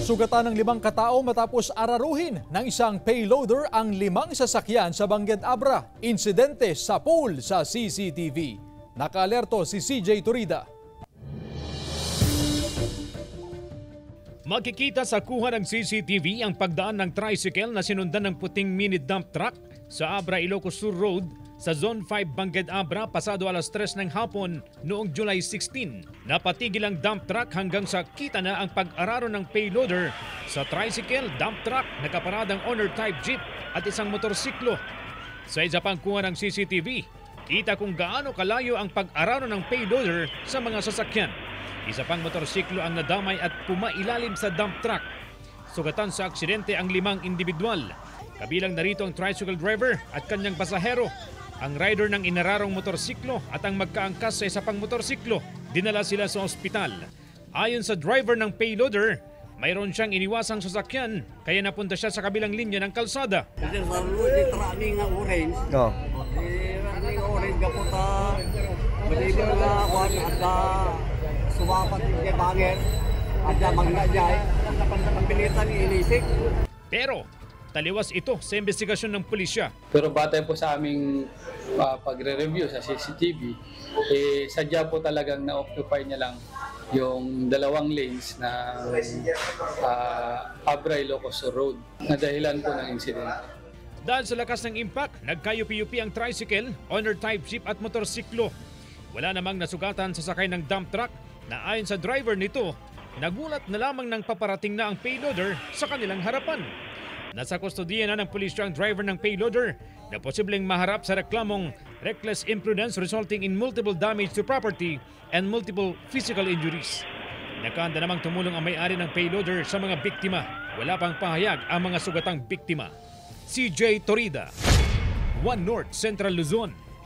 Nasugatan ng 5 katao matapos araruhin ng isang payloader ang 5 sasakyan sa Bangged Abra. Insidente sa pool sa CCTV. Nakaalerto si CJ Turida. Makikita sa kuha ng CCTV ang pagdaan ng tricycle na sinundan ng puting mini dump truck sa Abra, Ilocos Sur Road sa Zone 5 Bangged Abra pasado alas 3 ng hapon noong July 16. Napatigil ang dump truck hanggang sa kita na ang pag-araro ng payloader sa tricycle, dump truck, nakaparadang owner type jeep at isang motorsiklo. Sa isa pang kuha ng CCTV, kita kung gaano kalayo ang pag-araro ng payloader sa mga sasakyan. Isa pang motorsiklo ang nadamay at pumailalim sa dump truck. Sugatan sa aksidente ang 5 individual. Kabilang narito ang tricycle driver at kanyang pasahero, ang rider ng inararong motorsiklo at ang magkaangkas sa isa pang motorsiklo. Dinala sila sa ospital. Ayon sa driver ng payloader, mayroon siyang iniwasang sasakyan kaya napunta siya sa kabilang linya ng kalsada. Kasi sa trani nga orange, trani nga orange kaputa, balibo nga kwan at sumapat kay banger at magna jay, ang pilitan inisik. Pero taliwas ito sa investigasyon ng pulisya. Pero batay po sa aming pagre-review sa CCTV, sadya po talagang na-occupy niya lang yung 2 lanes na Abra, Ilocos Sur Road na dahilan po ng insidente. Dahil sa lakas ng impact, nagkayupi-yupi ang tricycle, owner type jeep at motorsiklo. Wala namang nasugatan sa sakay ng dump truck na ayon sa driver nito, nagulat na lamang ng paparating na ang payloader sa kanilang harapan. Nasa kustodiya na ng pulisya ang driver ng payloader na posibleng maharap sa reklamong reckless imprudence resulting in multiple damage to property and multiple physical injuries. Nakahanda namang tumulong ang may-ari ng payloader sa mga biktima. Wala pang pahayag ang mga sugatang biktima. CJ Torida, One North Central Luzon.